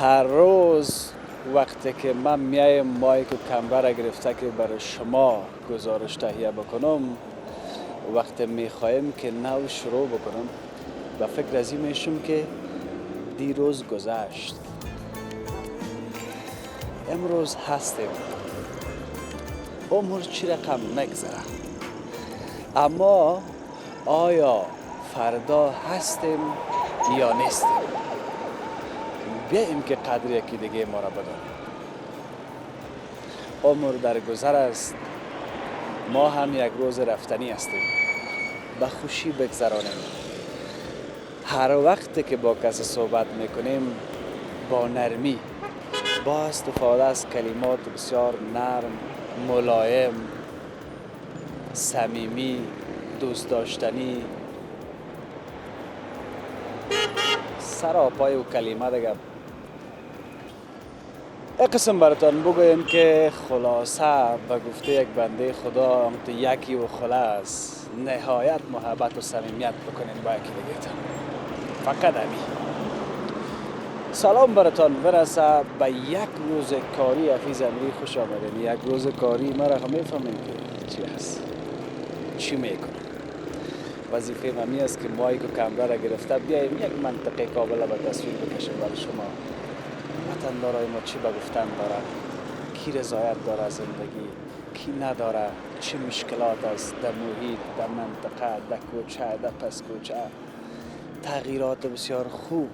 هر روز وقتی که من میایم مایک و کمره را گرفته که برای شما گزارش تهیه بکنم، وقتی میخوایم که نو شروع بکنم به فکر از این میشم که دیروز گذشت، امروز هستیم، عمر چی رقم نگذره، اما آیا فردا هستیم یا نیستیم؟ بیاییم که قدر یکی دیگه ما را بدانیم. عمر در گذر است، ما هم یک روز رفتنی هستیم، به خوشی بگذرانیم. هر وقت که با کسی صحبت میکنیم با نرمی، با استفاده از کلمات بسیار نرم، ملایم، صمیمی، دوست داشتنی، سراپای و کلمه دیگه یک قسم براتان بگویم که خلاصه به گفته یک بنده خدا یکی و خلاص نهایت محبت و صمیمیت بکنین با یکی دیگه تان. فقط همین. سلام براتان برسه به یک روز کاری حفیظ امری. خوش آمدین. یک روز کاری مرا میفهمین که چی هست، چی میکنم. وظیفه من است که مایک و کامera را گرفته بیایم یک منطقه قابل به تصویر بکشیم برای شما. وطندارای ما چی به گفتن داره، کی رضایت داره از زندگی، کی نداره، چه مشکلات است در محیط، در منطقه، در کوچه، در پس کوچه، تغییرات بسیار خوب.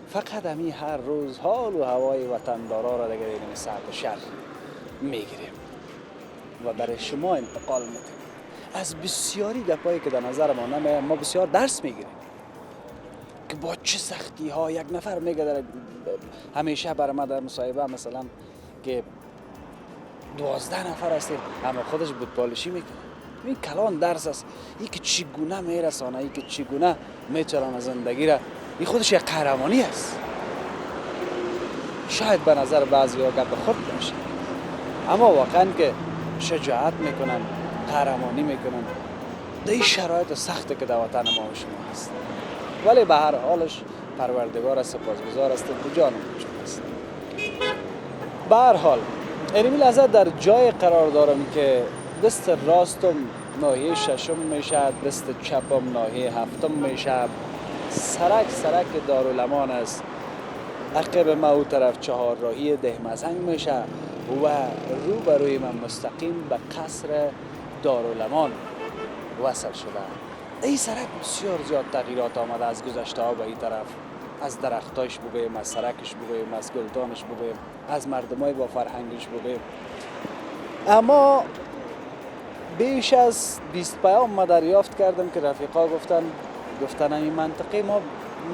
فقط همین هر روز حال و هوای وطندارا را دیگه این ساعت شهر میگیریم و برای شما انتقال میدیم. از بسیاری گپایی که در نظر ما نمیاد ما بسیار درس میگیریم که با چه سختی ها یک نفر میگه. همیشه برای ما در مصاحبه مثلا که 12 نفر هستیم اما خودش بودپالشی میکنه. این کلان درس است. این که چگونه میرسانه، این که چگونه میچرانه زندگی را، این خودش یک قهرمانی است. شاید به نظر بعضی ها گپ خود باشه، اما واقعا که شجاعت میکنن، قهرمانی میکنن در این شرایط سخت که در وطن ما و شما هست. ولی به هر حالش پروردگار سپاسگزار هستیم که جانم موجود است. به هر حال این لحظه در جای قرار دارم که دست راستم ناحیه ششم میشه، دست چپم ناحیه هفتم میشه. سرک دارالامان است. عقب ما او طرف چهار راهی دهمزنگ میشه و روبروی من مستقیم به قصر دارالامان وصل شده. این سرک بسیار زیاد تغییرات آمده از گذشته ها به این طرف. از درختاش بگویم، از سرکش بگویم، از گلدانش بگویم، از مردمای با فرهنگش بگویم. اما بیش از 20 پیام ما دریافت کردم که رفیقا گفتن این منطقه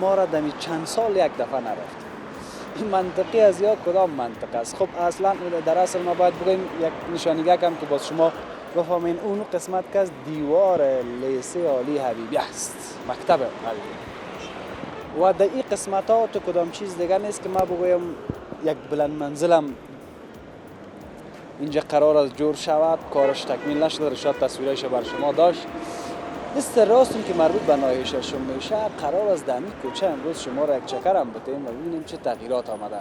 ما را دمی چند سال یک دفعه نرفت. این منطقه از یا کدام منطقه است؟ خب اصلا در اصل ما باید بگویم یک نشانیگه کم که باز شما بفهمین اون قسمت که از دیوار لیسه عالی حبیبی است، مکتب حبیبی. و در این قسمت ها تو کدام چیز دیگر نیست که ما بگویم یک بلند منزلم اینجا قرار است جور شود، کارش تکمیل نشده، شاید تصویرش بر شما داشت. دست راستون که مربوط به ناحیه ششم میشه قرار است در این کوچه امروز شما را یک چکر هم بتیم و ببینیم چه تغییرات آمده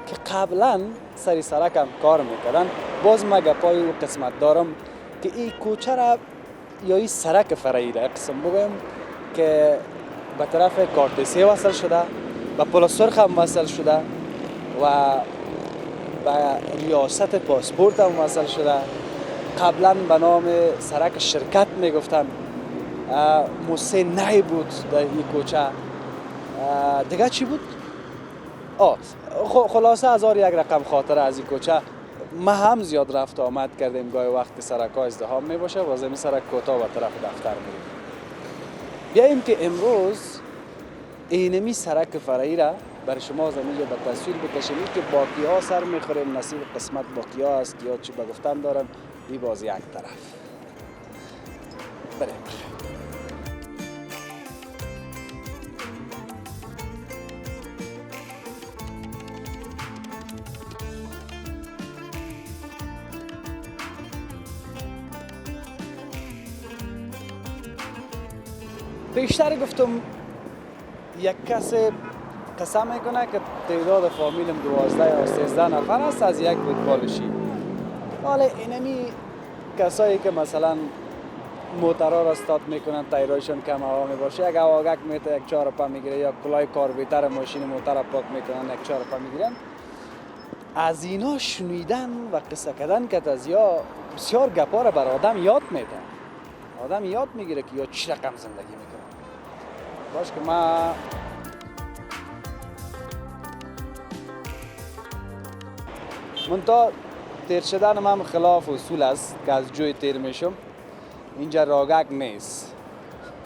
که قبلا سری سرک هم کار میکردن. باز ما گپای و قسمت دارم که این کوچه را یا این سرک فرعی را قسم بگویم که به طرف کارتسی وصل شده، به پل سرخ هم وصل شده و به ریاست پاسپورت هم وصل شده. قبلا به نام سرک شرکت میگفتن. موسه نهی بود در این کوچه. دیگه چی بود؟ خلاصه هزار یک رقم خاطره از این کوچه. ما هم زیاد رفت آمد کردیم. گاهی وقت سرک ها ازدحام می باشه و زمین سرک کوتاه به طرف دفتر میریم. بیاییم که امروز اینمی سرک فرعی را برای شما زمین به تصویر بکشیم که باقی ها سر میخوریم. نصیب قسمت باقی ها است یا چی به گفتن دارن. این باز یک طرف بریم. بیشتر گفتم یک کس قسم میکنه که تعداد فامیلم 12 یا 13 نفر است از یک فوتبالشی. حالا اینمی کسایی که مثلا موترها را استارت میکنن تایرایشون کم هوا میباشه، یک هواگک میته یک 4 پا میگیره یا کلای کاربیتر ماشین موتر را پاک میکنن یک 4 پا میگیرن. از اینا شنیدن و قصه کردن که از یا بسیار گپا را بر آدم یاد میده. آدم یاد میگیره که یا چی رقم زندگی میکنه. باش که ما منتها تیر شدن من خلاف اصول است که از جوی تیر میشم. اینجا راگک نیست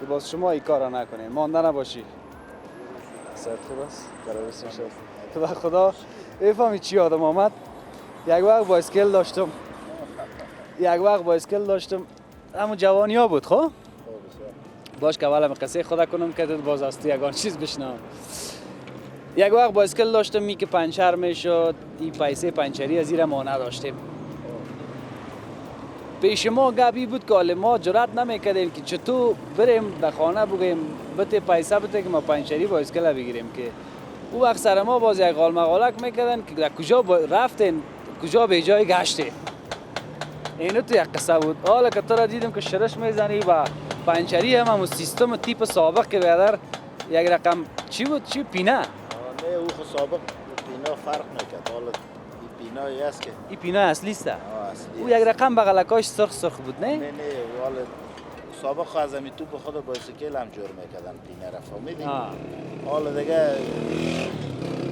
که باز شما این کار را نکنین، مانده نباشی. صحت خوب است؟ قرارست میشه تو به خدا بفهمی چی آدم آمد. یک وقت بایسکل داشتم همون جوانی ها بود. خب باش که اول قصه خدا کنم که باز از تو یگان چیز بشنم. یک وقت بایسکل داشتم می که پنچر میشد، این پیسه پنچری از زیر ما نداشتیم. پیش ما گپی بود که حالا ما جرات نمیکردیم که چطور بریم در خانه بگیم بده پیسه بده که ما پنچری بایسکل بگیریم. که او وقت سر ما باز یک غال مغالک میکردن که در کجا رفتین، کجا به جای گشتین. اینو تو یک قصه بود. حالا که تو را دیدم که شرش میزنی و پنچری هم سیستم تیپ سابق که بیادر یک رقم چی بود؟ چی پینه؟ نه او خود سابق پینا فرق میکرد. حالا این پینایی است که این پینه اصلی است. اصلی او یک رقم بغلکاش سرخ بود نه؟ نه حالا سابق خو از امی تو به خود بایسکل هم جور میکردن پینه را فهمیدی؟ حالا دیگه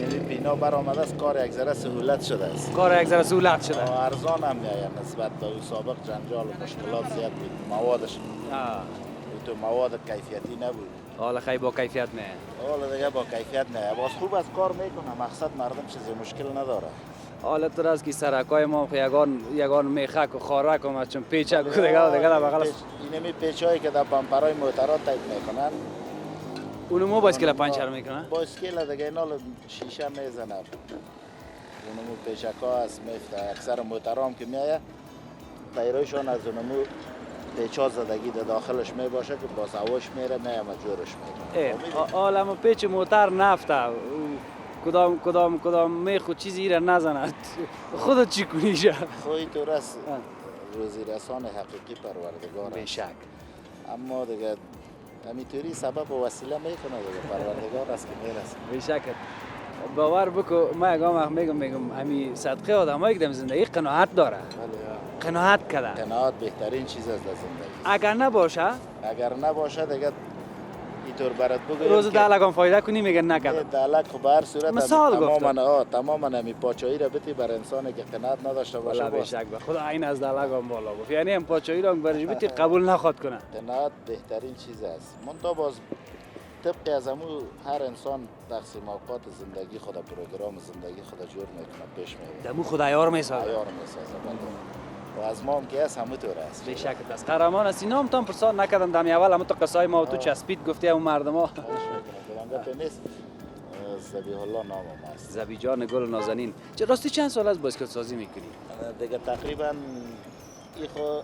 یعنی پینا برآمده است، کار یک ذره سهولت شده است. کار یک ذره سهولت شده. ارزان هم میآید نسبت به او سابق جنجال و مشکلات زیاد بود. موادش تو مواد کیفیتی نبود. حالا خیلی با کیفیت نه. حالا دیگه با کیفیت نه. باز خوب از کار میکنه، مقصد مردم چیزی مشکل نداره. حالا تو راست که سرکای ما یگان میخک و خارک و چون پیچک و دیگه بغل اینمی پیچایی که در بامپرای موترها تایپ میکنن اونو ما بایسکل پنچر میکنن. بایسکل دیگه اینا شیشه میزنه. اونمو پیچکا است میفته. اکثر موترها هم که میایه تایرایشان از اونمو پیچا زدگی در داخلش میباشه که باز هواش میره میامه جورش میره. حالا ما پیچ موتر نفته کدام میخو چیزی را نزند. خودت چی کنیشه؟ خوی تو رس روزی رسان حقیقی پروردگار بیشک. اما دیگه همینطوری سبب و وسیله میکنه دیگه پروردگار است که میرسه. بیشک. باور بکو ما یگام میگم همین صدقه آدمایی که در زندگی قناعت داره. قناعت کرده. قناعت بهترین چیز است در زندگی. اگر نباشه دیگه اینطور برات بگویم روز دلگان فایده کنی میگن نکردم. دلگ خب به هر صورت مثال گفتم. تماما همی پاچایی را بتی بر انسانی که قناعت نداشته باشه. والله بیشک به خدا عین از دلگان بالا گفت. یعنی هم پاچایی را برش بتی قبول نخواد کنه. قناعت بهترین چیز است. منتها باز طبق از همو هر انسان تقسیم اوقات زندگی خود پروگرام زندگی خود جور میکنه پیش میره. دمو خدایار میسازه. و از ما هم که هست همه طور است. بیشک است. قهرمان است. اینا هم تام پرسان نکردم دمی اول همون تو قصای ما و تو چسبید گفتی اون مردما. نیست. زبیح الله نام است. زبی جان گل نازنین. راستی چند سال از بایسکل سازی میکنی؟ دیگه تقریبا این خو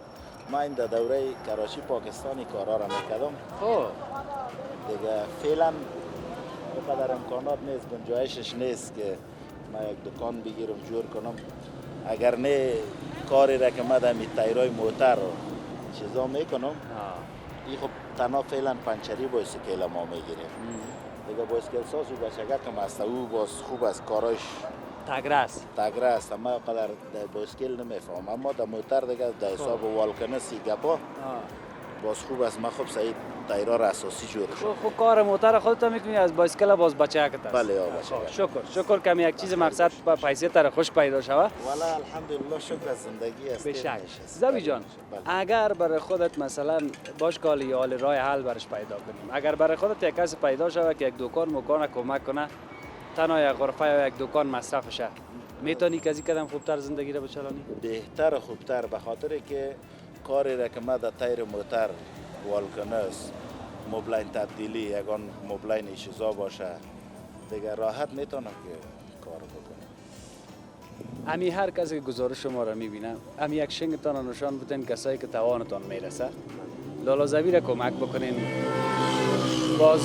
ما این در دوره کراچی پاکستانی کارا را میکردم. خب دیگه فعلا بقدر امکانات نیست، گنجایشش نیست که ما یک دکان بگیرم جور کنم. اگر نه کاری را که ما در تایرای موتر چیزا میکنم این خب تنها فعلا پنچری بایسکل ما میگیریم. دیگه بایسکل ساز و بچگه کم است او باز خوب از کاراش تگره است. اما قدر در بایسکل نمیفهم، اما در موتر دیگه در حساب والکنه سی گپا باز خوب است. ما خب سعید تایرا را اساسی جور شد. خب کار موتر خودت میکنی از بایسکل باز بچه کت است. بله شکر که یک چیز مقصد با پیسه تر خوش پیدا شوه. والا الحمدلله شکر از زندگی است. بشک. زبی جان اگر برای خودت مثلا باش کالی حال راه حل برش پیدا کنیم، اگر برای خودت یک کس پیدا شوه که یک دکان مکان کمک کنه تنها یک غرفه یا یک دکان مصرف شه، میتونی کسی کدام خوبتر زندگی را بچلانی؟ بهتر و خوبتر، به خاطر که کاری را که ما در تایر موتر والکنس مبلین تبدیلی یگان مبلین ایشیزا باشه دیگه راحت میتونم که کار بکنم. امی هر کسی که گزارش شما را میبینه امی یک شنگتان نشان بتین کسایی که توانتان میرسه لالا زبی را کمک بکنین. باز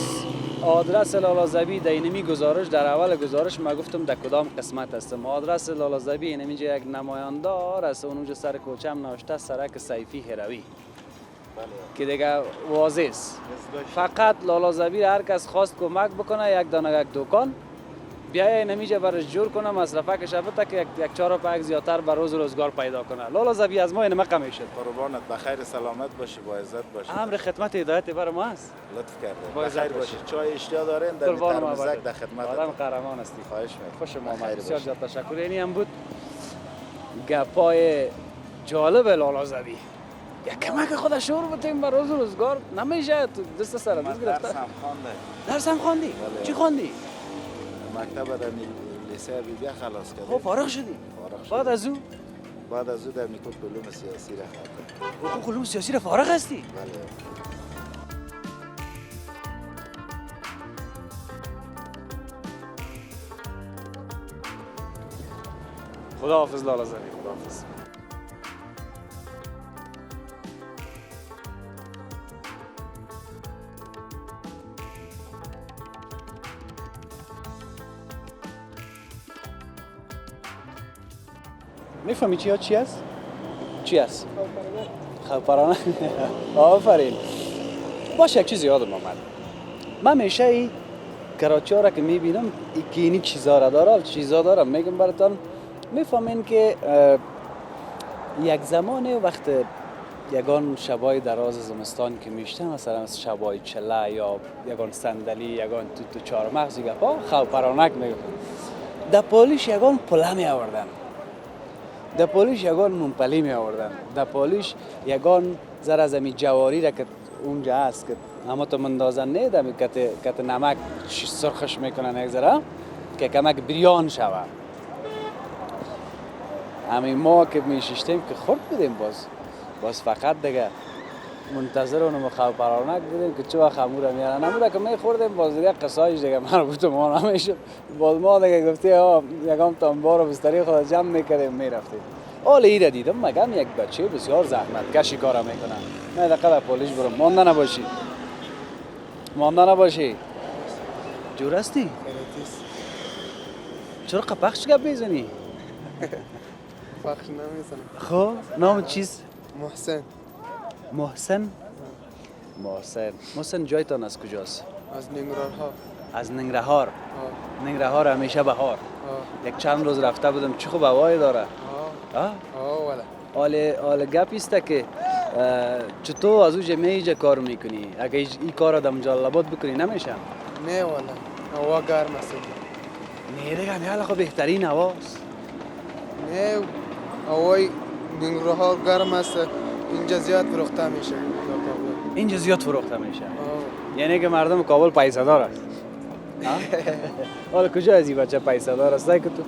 آدرس لالازبی در اینمی گزارش در اول گزارش ما گفتم در کدام قسمت هستم. آدرس لالازبی اینمیجا یک نمایندار است اونجا سر کوچم نوشته سرک سیفی هروی که دیگه واضح است. فقط لالازبی هر کس خواست کمک بکنه یک دانه یک دکان بیای اینمیجا برش جور کنه مصرفه کشه بده که یک 4 پاک زیادتر بر روز روزگار پیدا کنه. لالازبی از ما اینم کم میشه. قربانت بخیر سلامت باشی با عزت باشی. امر خدمت هدایت بر ما است. لطف کرده. با عزت بخیر باشی. چای اشتیا دارین در قربان ما ترمزک در خدمت. آدم قهرمان هستی. خواهش می‌کنم. خوش آمد. بخیر بسیار باشی. زیاد تشکر. اینی هم بود گپای جالب لالازبی. یک کمک خود شور بتیم بر روز روزگار نمیشه. تو دست سر من دست گرفته. درسم خوانده. درس هم خواندی؟ بله. چی خواندی؟ مکتب در لیسه بیبیا خلاص کردم. خب فارغ شدی. فارغ شدم. بعد از او در میکوب علوم سیاسی را خوندم. حقوق علوم سیاسی را فارغ هستی؟ بله. خداحافظ لالازبی. خداحافظ. میفهمی چی است؟ چی است؟ خاوپرانک. آفرین. باشه یک چیز یادم آمد. من همیشه این کراچی ها را که میبینم که اینی چیزا را داره، چیزا دارم میگم براتون میفهمین که یک زمان وقت یگان شبای دراز زمستان که میشته مثلا شبای چله یا یگان صندلی یگان تو چهارمغز گپا خاوپرانک میگم. در پالیش یگان پله می آوردن. در پالیش یگان منپلی می آوردن. در پالیش یگان زر از امی جواری را که اونجا هست که همه تو مندازن نه دمی کت نمک سرخش میکنن یک ذره که کمک بریان شود. همین ما که میشیشتیم که خورد بودیم باز فقط دیگه منتظر اونم خاوپرانک بودیم که چه وقت امور میارن. امور که میخوردیم باز دیگه قصایش دیگه مربوط ما نمیشد. باز ما دیگه گفتی یکم تنبار و بستری خود جمع میکردیم میرفتیم. حال ای را دیدم مگم یک بچه بسیار زحمت کشی کارا میکنن. نه دقیقه در پولیش برم مانده نباشی. جور هستی؟ چرا قپخش گپ میزنی؟ فخر نمیزنم. خب نام چیست؟ محسن. محسن جایتان از کجاست؟ از ننگرهار. از ننگرهار همیشه بهار. یک چند روز رفته بودم چه خوب هوایی داره. حال گپ است که چطور از اوجه میجا کار میکنی؟ اگه این کار در مجلبات بکنی نمیشه؟ نه والا هوا گرم است. نه دیگه نه خب بهترین هواست. نه هوای ننگرهار گرم است. اینجا زیاد فروخته میشه. اینجا زیاد فروخته میشه. یعنی که مردم کابل پیسه دار است. حالا کجا از این بچه پیسه دار است؟ که تو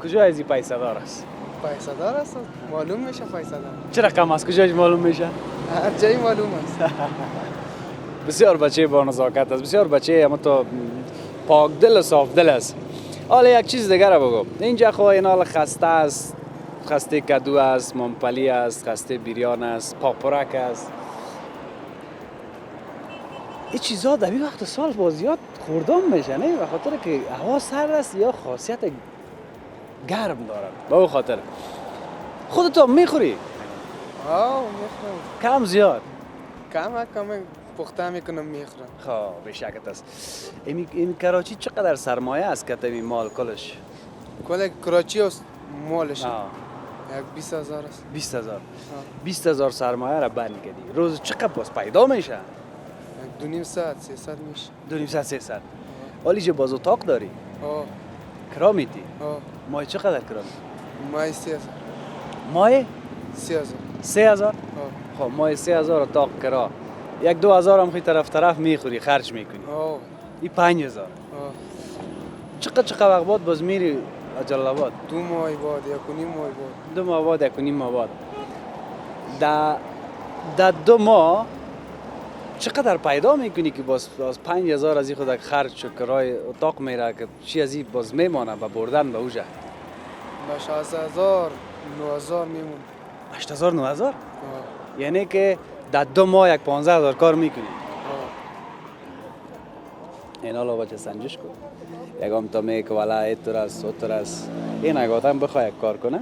کجا از این پیسه دار است؟ پیسه دار است؟ معلوم میشه پیسه دار. چه رقم است؟ کجاش معلوم میشه؟ هر جایی معلوم است. بسیار بچه با نزاکت است. بسیار بچه اما تو پاک دل و صاف دل است. حالا یک چیز دیگر رو بگم. اینجا خو این حال خسته است. خسته کدو است، منپلی است، خسته بیریان است، پاپرک است. این چیزا در این وقت سال با زیاد خوردم میشه نه؟ به خاطر که هوا سرد است یا خاصیت گرم دارد. به اون خاطر خودت میخوری؟ میخورم. کم زیاد؟ کم پخته میکنم میخورم. خب بشکت است. این کراچی چقدر سرمایه است که تمی مال کلش؟ کل کراچی است مالش. یک 20,000 است. 20,000. 20,000 سرمایه را بند کردی. روز چقدر باز پیدا میشه؟ 2.5 ساعت 300 میشه. 2.5 ساعت 300. حالی چه باز اتاق داری؟ کرا میدی؟ مای چقدر کرا میدی؟ مای 3,000. مای 3,000. 3,000؟ خب مای 3,000 اتاق کرا. 1-2,000 هم خیلی طرف میخوری خرج میکنی. این 5,000. چقدر وقت بعد باز میری جلال آباد؟ 2 ماه بعد 1.5 ماه بعد. 2 ماه بعد 1.5 ماه بعد. در 2 ماه چقدر پیدا میکنی که باز 5,000 از این خود خرج شد کرای اتاق میره که چی از این باز میمانه و بردن به اوجه؟ با 6,000 9,000 میمون. 8,000 9,000؟ یعنی که در 2 ماه 15,000 کار میکنی. اینا لو بچه سنجش کن یکم تا میگه والا ایتر است اوتر است این اگاتم بخواه یک کار کنه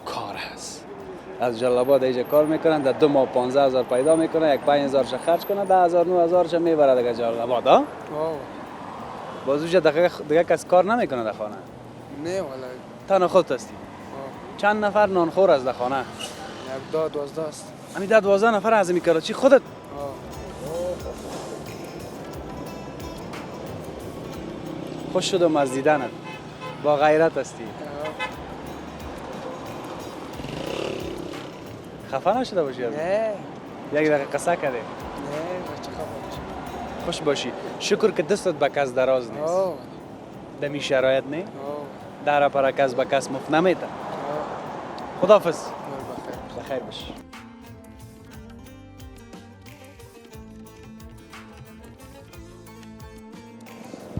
کار هست از جلاباد ایجا کار میکنن در 2 ماه 15,000 پیدا میکنه یک 5,000 خرج کنه 10,000 9,000 میبره دیگه جلاباد ها باز اوجا دیگه کس کار نمیکنه در خانه نه والا تنها خودت هستی چند نفر نانخور از در خانه یک 12 است همین 12 نفر از این کراچی خودت خوش شدم از دیدنت با غیرت هستی خفه نشده باشی از نه یک دقیقه قصه کرده نه بچه خبر خوش باشی شکر که دستت به کس دراز نیست دمی شرایط نه در پر کس به کس مفت نمیده خداحافظ بخیر باش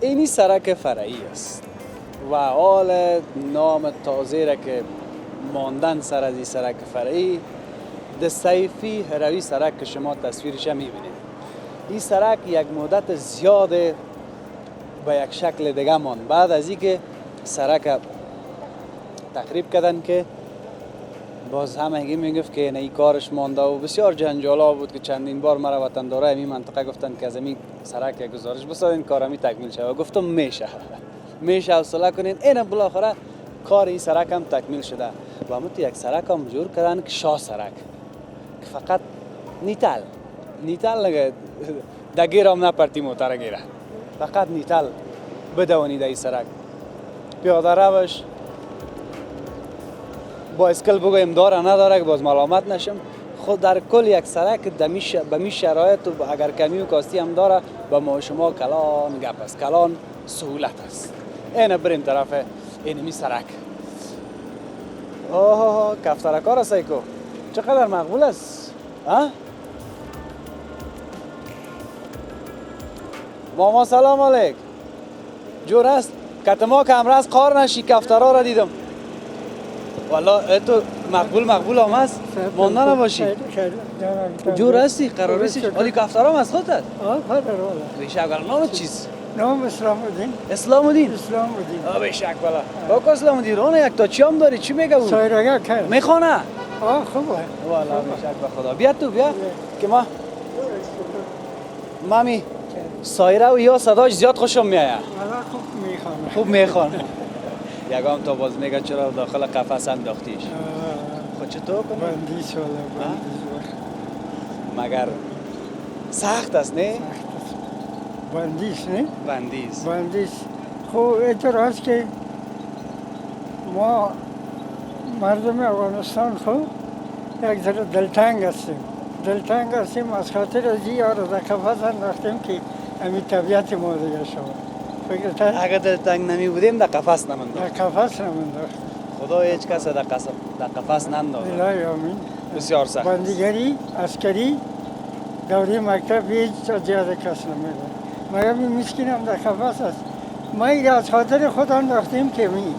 اینی سرک فرعی است و حال نام تازه را که ماندن سر از این سرک فرعی د سیفی هروی سرک که شما تصویرش میبینید این سرک یک مدت زیاد به یک شکل دیگه ماند بعد از اینکه سرک تخریب کردن که باز همگی میگفت که این کارش مانده و بسیار جنجالا بود که چندین بار مرا وطندارای این منطقه گفتن که از این سرک یک گزارش بسازین کار همی تکمیل شد و گفتم میشه حوصله کنین این بالاخره کار این سرک هم تکمیل شده و همون یک سرک هم جور کردن که شاه سرک که فقط نیتل نگه دگیر هم نپرتی موتر گیره فقط نیتل بدونید این سرک پیاده روش با اسکل بگویم داره نداره که باز ملامت نشم خود در کل یک سرک به می شرایط و اگر کمی و کاستی هم داره به ما شما کلان گپ است کلان سهولت است این بریم طرف این می سرک کفترکا را سیکو چقدر مقبول است ماما سلام علیک جور است کتما که امراض قار نشی کفترها را دیدم والا تو مقبول هم هست مانده نباشی جور هستی قرار هستی حالی کفترها هم از خودت خودت والا بیشک والا نام چیز نام اسلام الدین اسلام الدین بیشک والا باکو اسلام الدین رونه یک تا چی هم داری چی میگه اون سایرگاه کرد میخونه خوبه والا بیشک به خدا بیا تو بیا که مامی سایره و یا صداش زیاد خوشم میایه والا خوب میخوانه خوب میخوانه یکم تا باز میگه چرا داخل قفس انداختیش خود چطور کنی؟ بندیش والا بندیش مگر سخت است نه؟ سخت است بندیش نه؟ بندیش خب اعتراض که ما مردم افغانستان خب یک ذره دلتنگ هستیم از خاطر از این را در قفس انداختیم که همین طبیعت ما دیگه شد اگر دلتنگ نمی بودیم در قفس نمانداخت در قفس نمانداخت خدا هیچ کس در قفس ننداخت الهی آمین بسیار سخت بندیگری عسکری دوره مکتب هیچ زیاده کس نمیده مگر این مسکین هم در قفس است ما این از خاطر خود انداختیم که می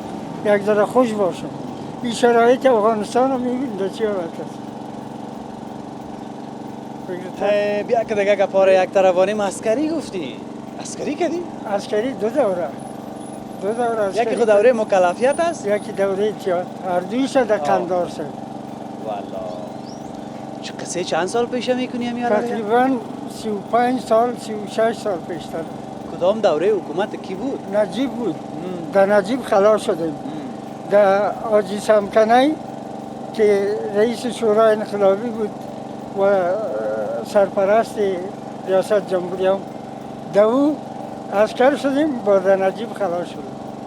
یک ذره خوش باشم این شرایط افغانستان رو میبین در چی حالت است بیا که دیگه گپاره یک طرفانیم عسکری گفتی عسکری کردی؟ عسکری دو دوره عسکری یکی خود دوره مکلفیت است؟ یکی دوره اتیاد هر دویش در قندار شد والا چند سال پیش میکنی همی تقریبا 35 سال 36 سال پیشتر کدام دوره حکومت کی بود؟ نجیب بود در نجیب خلاص شدیم در حاجی سمکنی که رئیس شورای انقلابی بود و سرپرست ریاست جمهوری هم دو عسکر شدیم با در نجیب خلاص شدیم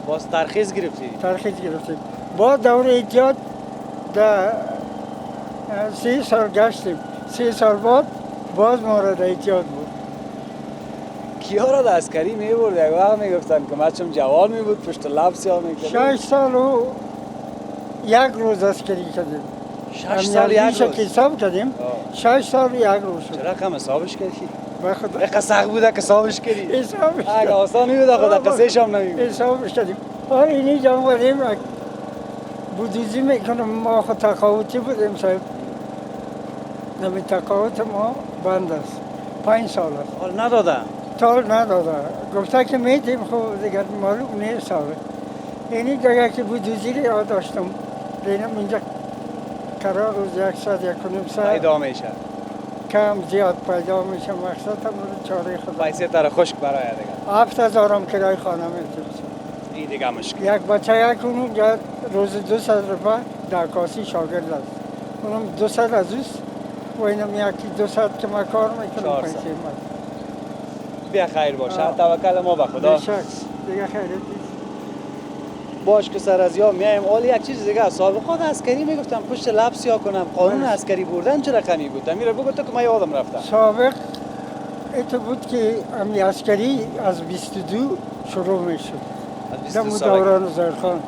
باز ترخیص گرفتیم با دوره اتیاد در 3 سال گشتیم 3 سال بعد باز مورد اتیاد بود کیا را در عسکری میبرد یک وقت میگفتن که بچم جوان میبود پشت لب سیاه میکرد 6 سال و 1 روز عسکری کردیم 6 سال 1 روز که حساب کردیم 6 سال و 1 روز شد چرا کم حسابش کردی؟ به خدا اقا سخت بوده که حسابش کردی؟ حسابش اگه آسان میبوده خدا قصهش هم نمیبود حسابش کردیم اینی جمعه بودیزی میکنم ما خود تقاوتی بودیم صاحب نمی تقاوت ما بند است 5 سال است حال نداده هشتال نداده گفته که میدیم خب دیگر معلوم نیست آقا اینی دیگه که بود وزیر یاد داشتم بینم اینجا قرار روز 100 1.5 ساعت پیدا میشه کم زیاد پیدا میشه مقصد هم چاره خدا پیسه تر خشک برای دیگه 7000 هم کرای خانه میتونست این دیگه مشکل یک بچه یک اونجا روز 200 روپیه در کاسی شاگرد است اونم 200 از اوست و اینم یکی 200 که من کار میکنم 400. پیسه من بیا خیر باشه توکل ما به خدا بشک دیگه خیلی نیست باش که سر از یا میایم اول یک چیز دیگه سابقات عسکری میگفتم پشت لب سیاه کنم قانون عسکری بردن چه رقمی بود میره بگو تو که من یادم رفتم سابق ایتو بود که امی عسکری از 22 شروع میشد در دوران زرخان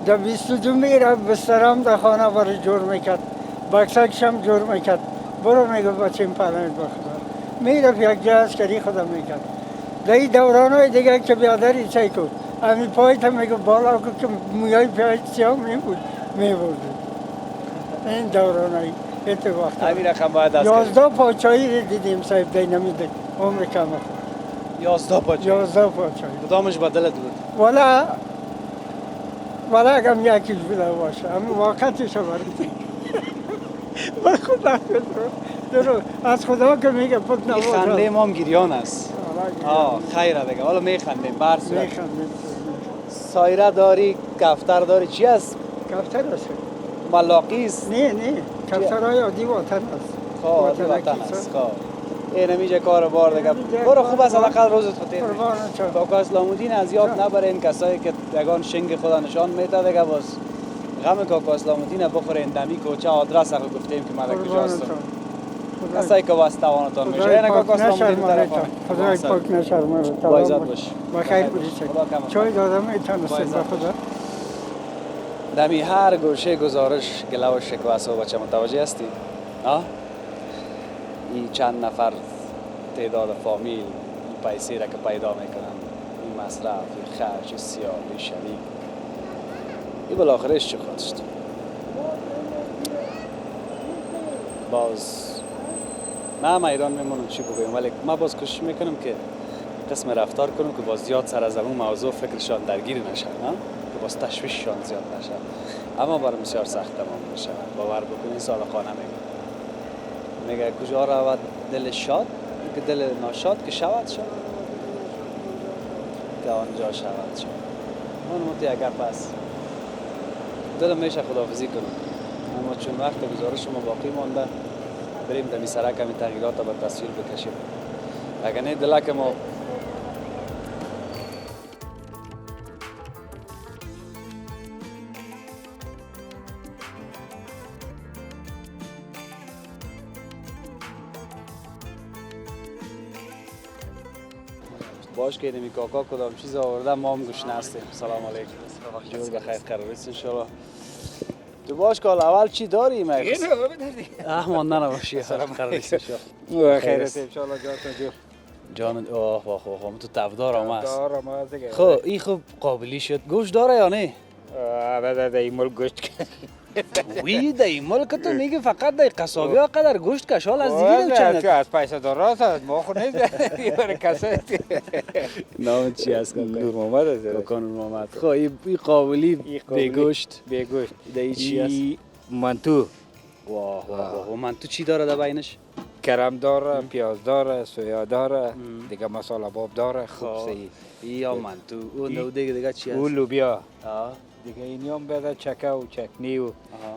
در 22 میره بسترم در خانه برای جور میکرد بکسکش هم جور میکرد برو میگو بچیم پرنید بخدا میره یک جا عسکری خدا میکرد در این دوران های دیگه که بیادری چی کن امی پایت هم میگو بالا که مویای پایت سیاه میبود میبود این دوران های ایتو وقت همین رقم باید عسکری 11 پاچایی رو دیدیم صاحب دی نمیده عمر کم 11 پاچه 11 پاچایی کدامش بدلت بود ولی اگم یکیش بوده باشه اما واقعتش رو برید با خدا درو از خدا که میگه پک این نباشه خنده ما هم گریان است خیره دیگه حالا میخندیم بر صورت میخندیم سایره داری کفتر داری چی است کفتر است ملاقی است نه کفترهای عادی وطن است خواه وطن است خواه این همیشه کار بار دیگه برو خوب است حداقل روزت خطیر قربان چون کاکا اسلام الدین از یاد نبره این کسایی که یگان شنگ خدا نشان میده دیگه باز غم کاکا اسلام الدین بخوره این دمی کوچه آدرس رو گفتیم که من کجا هستم کسایی که واسطوانتان میشه این کاکا اسلام الدین طرف خدای پاک نشرمه با عزت باش بخیر بودی چای دادم میتونستم به خدا دمی هر گوشه گزارش گله و شکوه و بچه متوجه هستی؟ این چند نفر تعداد فامیل این پیسه را که پیدا میکنن این مصرف، این خرج، این سیاه، این شریک این بالاخرش چه خودش باز نه ما ایران میمونم چی بگویم ولی ما باز کوشش میکنم که قسم رفتار کنم که باز زیاد سر از اون موضوع فکرشان درگیر نشن که باز تشویششان زیاد نشن اما برای بسیار سخت تمام میشه باور بکنین صادقانه میگه کجا رود دل شاد که دل ناشاد که شود شد که آنجا شود شد من متی اگر پس دلم میشه خداحافظی کنم اما چون وقت گزارش ما باقی مانده بریم دمی سرک همین تغییرات رو به تصویر بکشیم اگر نه دلک ما باش که اینمی کاکا کدام چیز آورده ما هم گوش نستیم سلام علیکم جور بخیر قرار است انشالله تو باش که اول چی داری مگه ماندن نباشی سلام قرار است انشالله خیر است انشالله جاتون جور جان اوه واه واه تو تفدار آمد دارم از دیگه خب این خوب قابلی شد گوش داره یا نه بعد این مال گوشت وی در این ملک تو میگه فقط در قصابی ها قدر گوشت کشال از دیگه چند از پیسه دار راست از ما خود نیست یه کسه نام چی هست نور محمد است کاکا نور محمد خب این قابلی به گوشت به گوشت در این چی هست منتو واه واه واه منتو چی داره در بینش کرم داره پیاز داره سویا داره دیگه مساله باب داره خوب صحیح یا منتو اون دیگه چی هست او لوبیا دیگه اینی هم بده چکه و چکنی و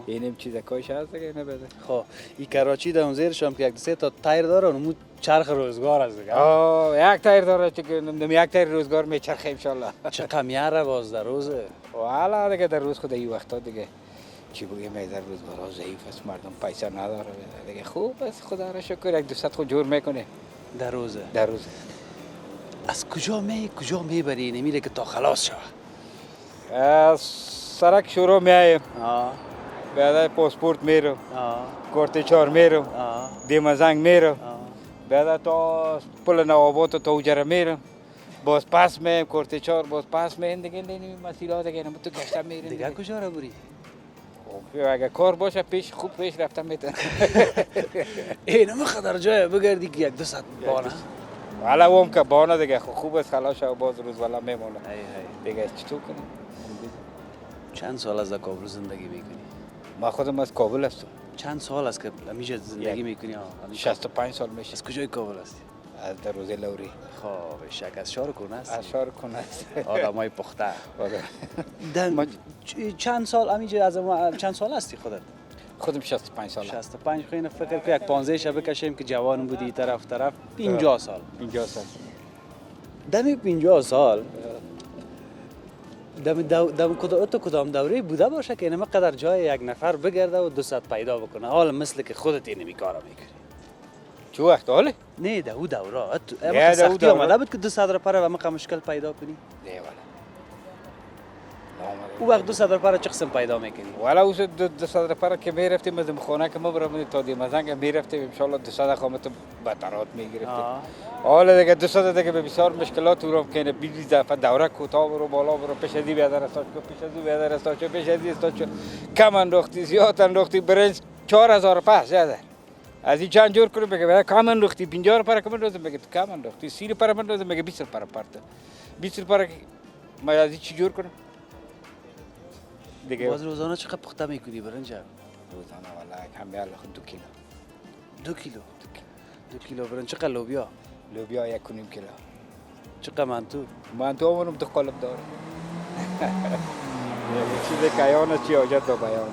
اینیم چیز کاش هست دیگه اینه بده خب این کراچی در اون زیرش هم که یک سه تا تایر داره اونمو چرخ روزگار است دیگه یک تایر داره که یک تایر روزگار میچرخه انشالله چه کمیاره باز در روزه و حالا دیگه در روز خود این وقتا دیگه چی بگیم در روزگارها ضعیف است مردم پیسه نداره دیگه خوب است خدا را شکر یک دوست خود جور میکنه در روزه در روز از کجا میبری نمیره که تا خلاص شوه از سرک شروع میایم بعد پاسپورت میرم کارت چهار میرم دیمزنگ میرم بعد تا پل نوابات تا اوجره میرم باز پس میم کارت چهار باز پس میم دیگه این مسیرها دیگه تو گشتم میرم دیگه کجا رو بری اگه کار باشه پیش خوب پیش رفتم میتونم اینو میخواد در جای بگردی که یک دو ساعت بانه حالا اون که بانه دیگه خوب است خلاص شو باز روز والا میمونه ای ای. دیگه چطور کنیم؟ چند سال از در کابل زندگی میکنی؟ ما خودم از کابل هستم. چند سال است که همیشه زندگی میکنی؟ 65 سال میشه. از کجای کابل هستی؟ از در روزه لوری. خب شک از شهر کنه است. از شهر کنه است. آدمای پخته. آره. دن چند سال همیشه از ما چند سال هستی خودت؟ خودم 65 سال. 65 خیلی فکر که یک 15 شب بکشیم که جوان بودی طرف 50 سال. 50 سال. دمی 50 سال دم کدام دوره بوده باشه که اینم قدر جای یک نفر بگرده و 200 پیدا بکنه حال مثل که خودت اینمی کارا میکنی چه وقت حاله؟ نه ده او دوره ده اما او سختی دوره. آمده بود که 200 را پره و مقا مشکل پیدا کنی نه والا. او وقت 200 را پره چه قسم پیدا میکنی والا اوس 200 پر که میرفتیم از خانه که ما برام تا دی مزنگ میرفتیم ان شاء الله 200 خامت بطرات میگرفتیم حالا دیگه 200 دیگه به بسیار مشکلات رو کنه 20 دفعه دوره کوتاه برو بالا برو پیش از بیادر استاد کو پیش از بیادر استاد چه پیش از استاد چه کم انداختی زیاد انداختی برنج 4000 پس زیاده از این چند جور کنه بگه کم انداختی 50 پر کم انداختی بگه کم انداختی 30 پر من انداختی بگه 20 پر پرت 20 پر ما از این چی جور کنم دیگه باز روزانه چقدر پخته میکنی برنج روزانه والا کم بیال 2 کیلو 2 کیلو 2 کیلو برنج چقدر لوبیا لوبیا 1.5 کیلو چقدر منتو منتو اونم تو قالب داره یه چیز کایانه چی حاجت دو بیانه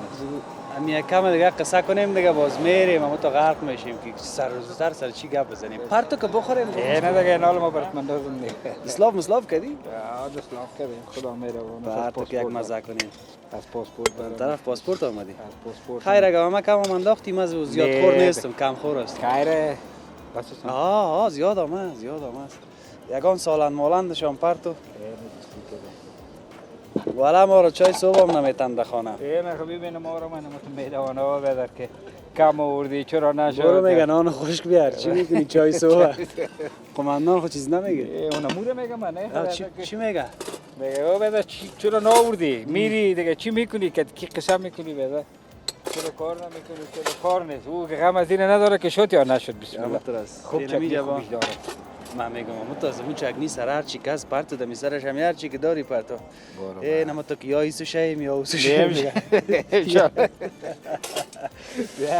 امی کم دیگه قصه کنیم دیگه باز میریم اما تو غرق میشیم که سر چی گپ بزنیم پرتو که بخوریم نه دیگه نال ما برات مندازم نه اسلاف کردی یا دسلاف کردیم خدا میره پرتو که یک مزه کنیم از پاسپورت برام طرف پاسپورت آمدی از پاسپورت خیر اگه ما کم انداختیم از زیاد خور نیستم کم خور است خیره بس زیاد آمد یگان سالن مالندشان پرتو والا ما رو چای صبح هم نمیتن در خانه نه خب ببینم ما رو من تو میدانه ها بدر که کم آوردی چرا نشد برو میگه نان خشک بیار چی میکنی چای صبح قماندان خود چیز نمیگه اون موره میگم من نه چی میگه میگه او بدر چرا نآوردی میری دیگه چی میکنی که کی قسم میکنی بدر چرا کار نمیکنی چرا کار نیست او که غم از این نداره که شد یا نشد بسم الله خوب چکی خوبش داره من میگم اما تو از اون چکنی سر هر چی کس پرتو دمی سرش هم هر چی که داری پرتو نما تو که یا ایسو شیم یا اوسو شیم بیا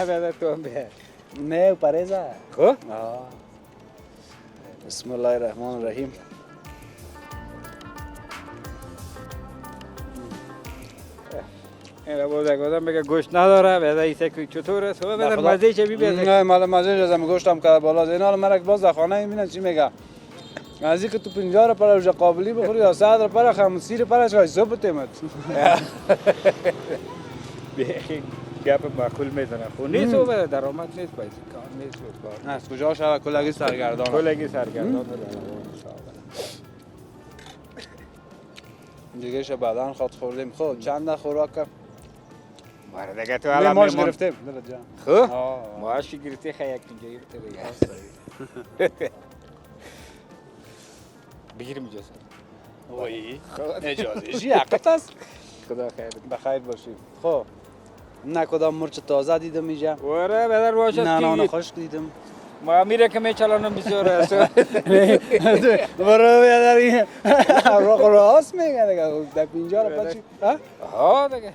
بدر تو هم بیا نه پریزه خب بسم الله الرحمن الرحیم اینا بود آدم میگه گوشت نداره بعد ایسه که چطور است خب بدر مزه چه بی بده نه مال مزه جزم گوشتم که بالا زینا مرک باز در خانه میبینن چی میگه از اینکه تو 50 پر وجه قابلی بخوری یا 100 پر خمسی پر چای صبح تیمت گپ معقول میزنه خو نیست او بده درآمد نیست باید کار نیست کار از کجا شب کلگی سرگردان کلگی سرگردان دیگه شه بعدن خود خوردیم خب چند خوراک ماره دیگه تو ما الان ماش گرفتیم دلت جان خب ماش گرفتی خیلی یک اینجا گرفته دیگه بگیریم اجازه وای اجازه جی حقیقت است خدا خیر بخیر باشی خب نه کدام مرچ تازه دیدم اینجا وره بدر باشد نه نان که خشک دیدم ما میره که میچلانم بسیار است برو بیا در این راست میگه دیگه در 50 رو پچی ها دیگه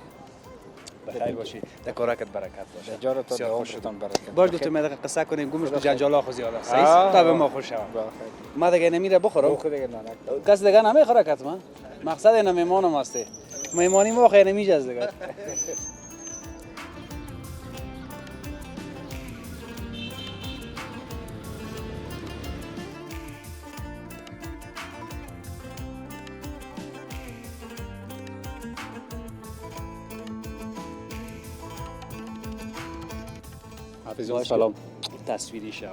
بخیر باشی در کارکت برکت باشه جارو تو دعاشتان برکت باش گفتم ما دیگه قصه کنیم گمش که جنجالا خو زیاد است صحیح تا به ما خوش شود ما دیگه نمیره بخورم خود دیگه نانک کس دیگه نمیخوره کتما مقصد اینا میمانم هستی میمانی ما خیلی نمیجه از دیگه حافظ سلام تصویری شب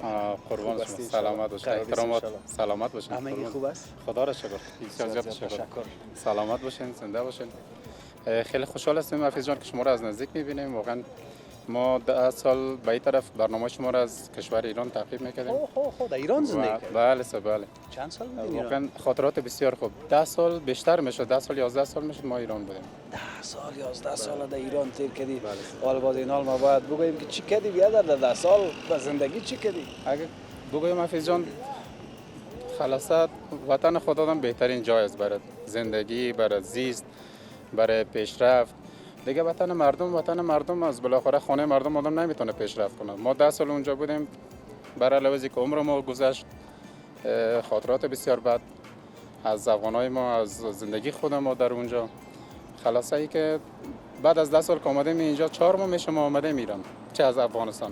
قربان شما سلامت باشید احترامات سلامت باشید همه خوب است خدا را شکر بسیار زیاد شکر سلامت باشین زنده باشین خیلی خوشحال هستیم حافظ جان که شما را از نزدیک می‌بینیم واقعا ما 10 سال به این طرف برنامه شما را از کشور ایران تعقیب می‌کردیم در ایران زندگی بله سر بله چند سال بودین ایران واقعا خاطرات بسیار خوب 10 سال بیشتر میشه 10 سال 11 سال میشه ما ایران بودیم 10 سال 11 سال در ایران تیر کردی حالا باز این حال ما باید بگوییم که چی کردی بیادر در 10 سال به زندگی چی کردی اگه بگویم حافظ جان خلاصه وطن خود آدم بهترین جای است برای زندگی، برای زیست، برای پیشرفت. دیگه وطن مردم است. بالاخره خانه مردم آدم نمیتونه پیشرفت کنه. ما 10 سال اونجا بودیم، برای لحاظی که عمر ما گذشت، خاطرات بسیار بد از افغانای ما، از زندگی خود ما در اونجا. خلاصه ای که بعد از 10 سال که آمدیم اینجا 4 ماه میشه ما آمدیم ایران، چه از افغانستان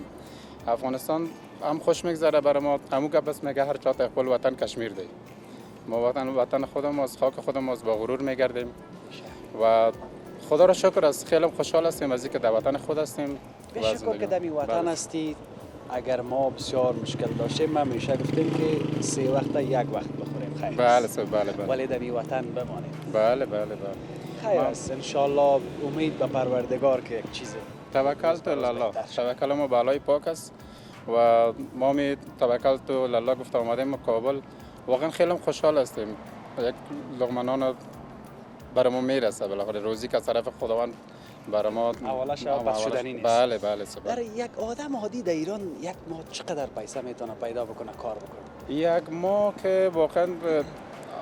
هم خوش میگذره برای ما. همون که بس میگه هر چات اقبال وطن کشمیر دی. ما وطن خودم از خاک خودم از با غرور میگردیم و خدا را شکر است. خیلی خوشحال هستیم از اینکه در وطن خود هستیم. بشکر که در این وطن هستید. اگر ما بسیار مشکل داشتیم ما همیشه گفتیم که 3 وقت یک وقت بخوریم خیر. بله. ولی در این وطن بمانیم. بله. خیر است. ان شاء الله امید به پروردگار که یک چیز توکل تو الله. توکل ما بالای پاک است و ما می توکل تو الله گفته آمدیم کابل. واقعا خیلی خوشحال هستیم. یک لقمه نان برای ما میرسه بالاخره. روزی که طرف خداوند برای ما اولش پس شدنی نیست. بله. در یک آدم عادی در ایران یک ماه چقدر پیسه میتونه پیدا بکنه کار بکنه؟ یک ماه که واقعا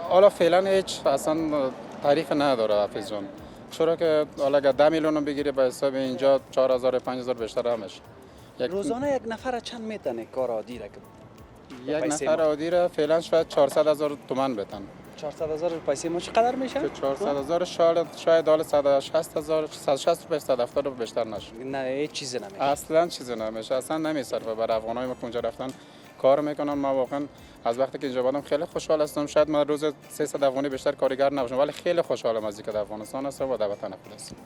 حالا فعلا هیچ اصلا تاریخ نداره حافظ جان. چرا که حالا اگر 10 میلیون بگیری به حساب اینجا 4000 5000 بیشتر همش. روزانه یک نفر چند میتونه کار عادی را یک نفر عادی را فعلا شاید 400000 تومان بتن. 400000 پیسه ما چقدر میشه؟ که 400000 شاید حالا 160000 160 170 بیشتر نشه. نه هیچ چیزی نمیشه. اصلا چیزی نمیشه. اصلا نمیصرفه. برای افغانای ما که اونجا رفتن کار میکنن. ما واقعا از وقتی که اینجا بودم خیلی خوشحال هستم. شاید ما روز 300 افغانی بیشتر کارگر نباشم ولی خیلی خوشحالم از اینکه در افغانستان هستم و در وطن خود هستم.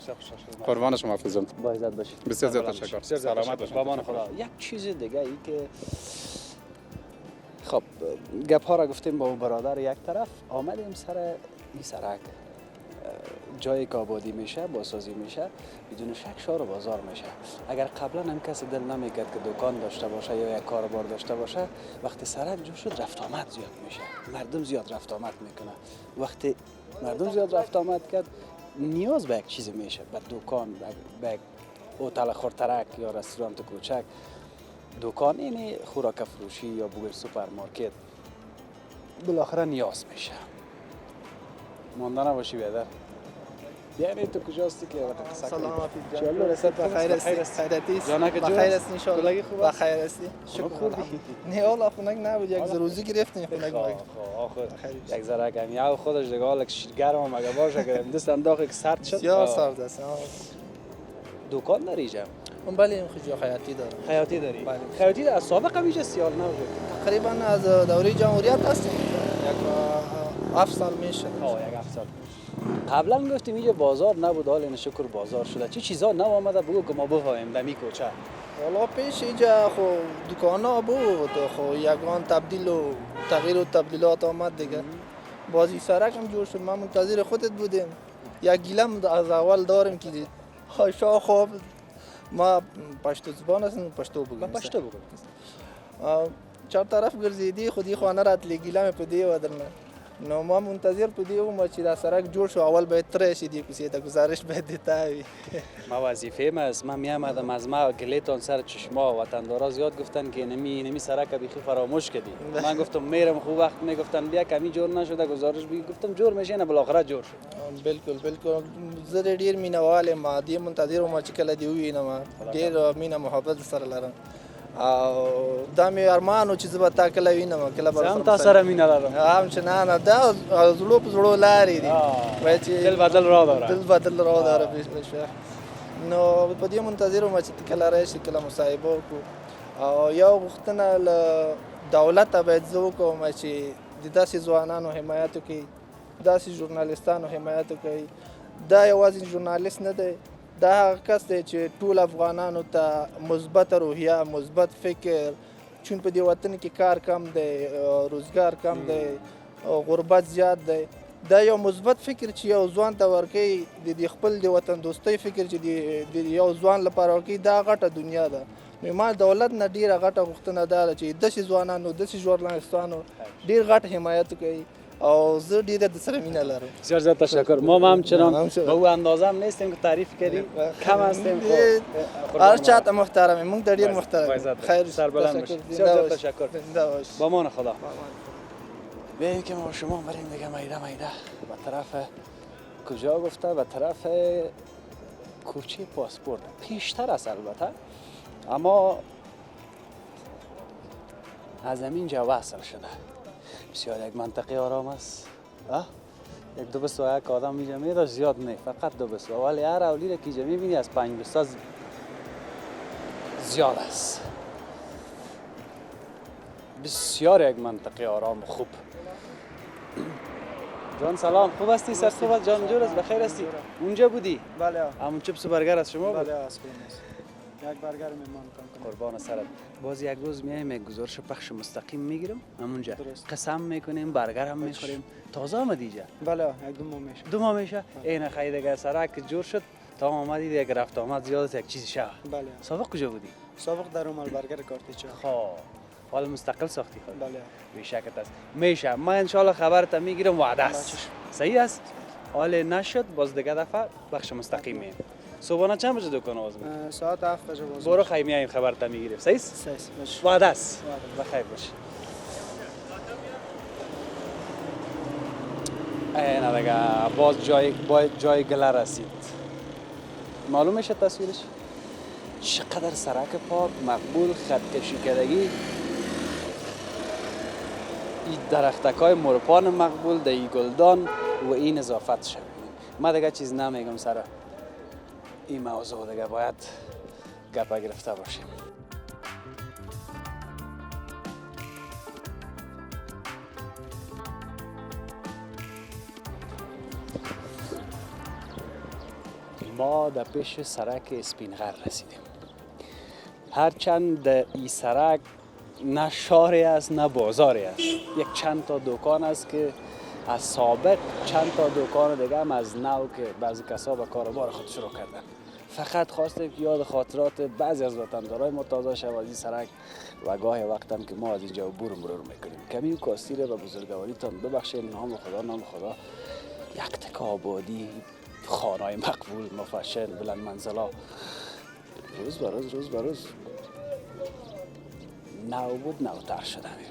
قربان شما حافظ جان. با عزت باشید. بسیار زیاد تشکر. سلامت باشید. با امان خدا. یک چیز دیگه ای که خب گپ ها را گفتیم با برادر یک طرف آمدیم سر این سرک جایی که آبادی میشه بازسازی میشه بدون شک شهر و بازار میشه. اگر قبلا هم کسی دل نمیکرد که دکان داشته باشه یا یک کاروبار داشته باشه وقتی سرک جو شد رفت آمد زیاد میشه. مردم زیاد رفت آمد میکنه. وقتی مردم زیاد رفت آمد کرد نیاز به یک چیز میشه، به دکان، به هتل خورترک یا رستوران کوچک. دکان اینی خوراک فروشی یا بوگر سوپرمارکت بالاخره نیاز میشه. مانده نباشی بیادر. یعنی تو کجاستی که وقت قصه سلام کنی؟ حافظ چالو رسد بخیر است. خیرتی جانک جو بخیر است ان شاء الله. کلاگی خوب است؟ بخیر است. شکر خوبی؟ نه والا خنک نبود. یک روزی گرفتیم خنک بود. خب یک ذره کمی یا خودش دیگه حالا گرم مگه باشه که دست انداخت که سرد شد. یا سرد است. دکان داری جام؟ بله این خجا خیاطی دارم. خیاطی داری؟ بله. خیاطی از سابق همیشه سیال نبود. تقریبا از دوره جمهوریت هستیم. یک 7 سال میشه. یک 7 سال. قبلا گفتیم اینجا بازار نبود حالا این شکر بازار شده. چه چیزا نو آمده بگو که ما بفهمیم دمی کوچه. والا پیش اینجا خو دکانا بود خو یگان تبدیل و تغییر و تبدیلات آمد دیگه. بازی سرک هم جور شد. ما منتظر خودت بودیم. یک گیلم از اول داریم که شاه خوب ما پشتو زبان هستیم پشتو بگیم. پشتو بگو. چهار طرف گرزیدی خودی خانه رات لگیلم پدی و درنه. نو ما منتظر پدی و ما چی دا سرک جور شو اول باید ترشی دی کسی دا گزارش باید دیتاوی. ما وظیفه ما است. من میامدم از ما گلیتون سر چشما وطندارا زیاد گفتن که نمی سرک بیخی فراموش کردی. من گفتم میرم خوب وقت میگفتن بیا کمی جور نشده گزارش بگی گفتم جور میشه نه بالاخره جور شد. بالکل زه ډیر مینوال ما دی منتظر ما چې کله دی وینم ډیر مینه محبت سره لرم او دا می ارمانو چې زه به تا کله وینم کله به هم تا سره مینه لرم هم چې نه دا زړه په زړه لارې دي وای چې دل بدل را داره بشه نو په دې منتظر ما چې کله راشي کله مصاحبه وکړو او یو غوښتنه له دولت باید زه وکړم چې د داسې ځوانانو حمایت وکړي داسې ژورنالیستانو حمایت وکړي. دا یوازې ژورنالیست نه دی دا هغه کس دی چې ټول افغانانو ته مثبت روحیه مثبت فکر چون په دې وطن کې کار کم دی روزګار کم دی غربت زیات دی دا یو مثبت فکر چې یو ځوان ته ورکوي د خپل د وطن دوستۍ فکر چې د یو ځوان لپاره ورکوي دا غټه دنیا ده. نو ما دولت نه ډیره غټه غوښتنه ده چې داسې ځوانانو داسې ژورنالیستانو ډیر غټ حمایت کوي او زه ډیره د سره مینه لرم. بسیار زیاد تشکر. ما همچنان به او اندازه هم نیستیم که تعریف کردیم کم هستیم. هر چاته محترمیم موږ ډیر محترم. خیر سربلند باشید. بسیار زیاد تشکر. با امان خدا. بیاییم که ما شما بریم دیگه میده به طرف کجا گفته؟ به طرف کوچه پاسپورت، پیشتر است البته، اما از اینجا وصل شده. بسیار یک منطقه آرام است. یک دو بسته یک آدم اینجا میره، زیاد نه، فقط دو بسته، ولی هر اولی را که اینجا میبینی از 5 بسته زیاد است. بسیار یک منطقه آرام خوب. جان سلام، خوب هستی؟ سر خوب جان جور است؟ بخیر هستی؟ اونجا بودی؟ بله همون چپس و برگر از شما بود؟ بله است یک برگر میمان کنم. قربان سرت. باز یک روز میایم یک گزارش پخش مستقیم میگیرم همونجا. درست. قسم میکنیم، برگر هم میخوریم. تازه آمدی اینجا؟ بله یک دو ماه میشه. 2 ماه میشه؟ این خیلی دیگه سرک جور شد تا آمدی یک رفت آمد زیادت یک چیزی شد. بله. سابق کجا بودی؟ سابق در عمل برگر کارتیچا. خب حالا مستقل ساختی خود؟ بله. بیشکت است. میشه. من انشالله خبرت میگیرم، وعده است. چشم. صحیح است؟ حالا نشد باز دیگه دفعه بخش مستقیم میایم. صبحانه چند بجه دکان باز می‌کنی؟ ساعت 7 بجه باز. برو خیلی میایم خبرت میگیریم. صحیح است؟ صحیح باش. وعده است. وعده. بخیر باش. اینا دیگه باز جای گله رسید. معلوم میشه تصویرش؟ چقدر سرک پاک، مقبول، خط کشی کردگی، این درختکای مرپان مقبول، دی گلدان و این اضافت شد. ما دیگه چیز نمیگم سر این موضوع، دیگه باید گپا گرفته باشیم. ما در پیش سرک اسپینغر رسیدیم. هرچند این سرک نه شاری است نه بازاری است، یک چند تا دکان است که از سابق چند تا دکان دیگه هم از نو که بعضی کسا به کاروبار خود شروع کردن. فقط خواستیم که یاد خاطرات بعضی از وطندارای ما تازه شود از این سرک و گاهی وقت هم که ما از اینجا عبور میکنیم. کمی و کاستی را به بزرگواریتان ببخشید. نام خدا یک تک آبادی، خانه‌های مقبول، مفشل، بلند منزلا، روز به روز نو بود نوتر شده میره.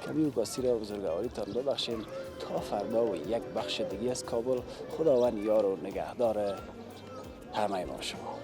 کمی و کاستی را بزرگواریتان ببخشید. تا فردا و یک بخش دیگه از کابل. خداوند یار و نگهدار همه ما شما.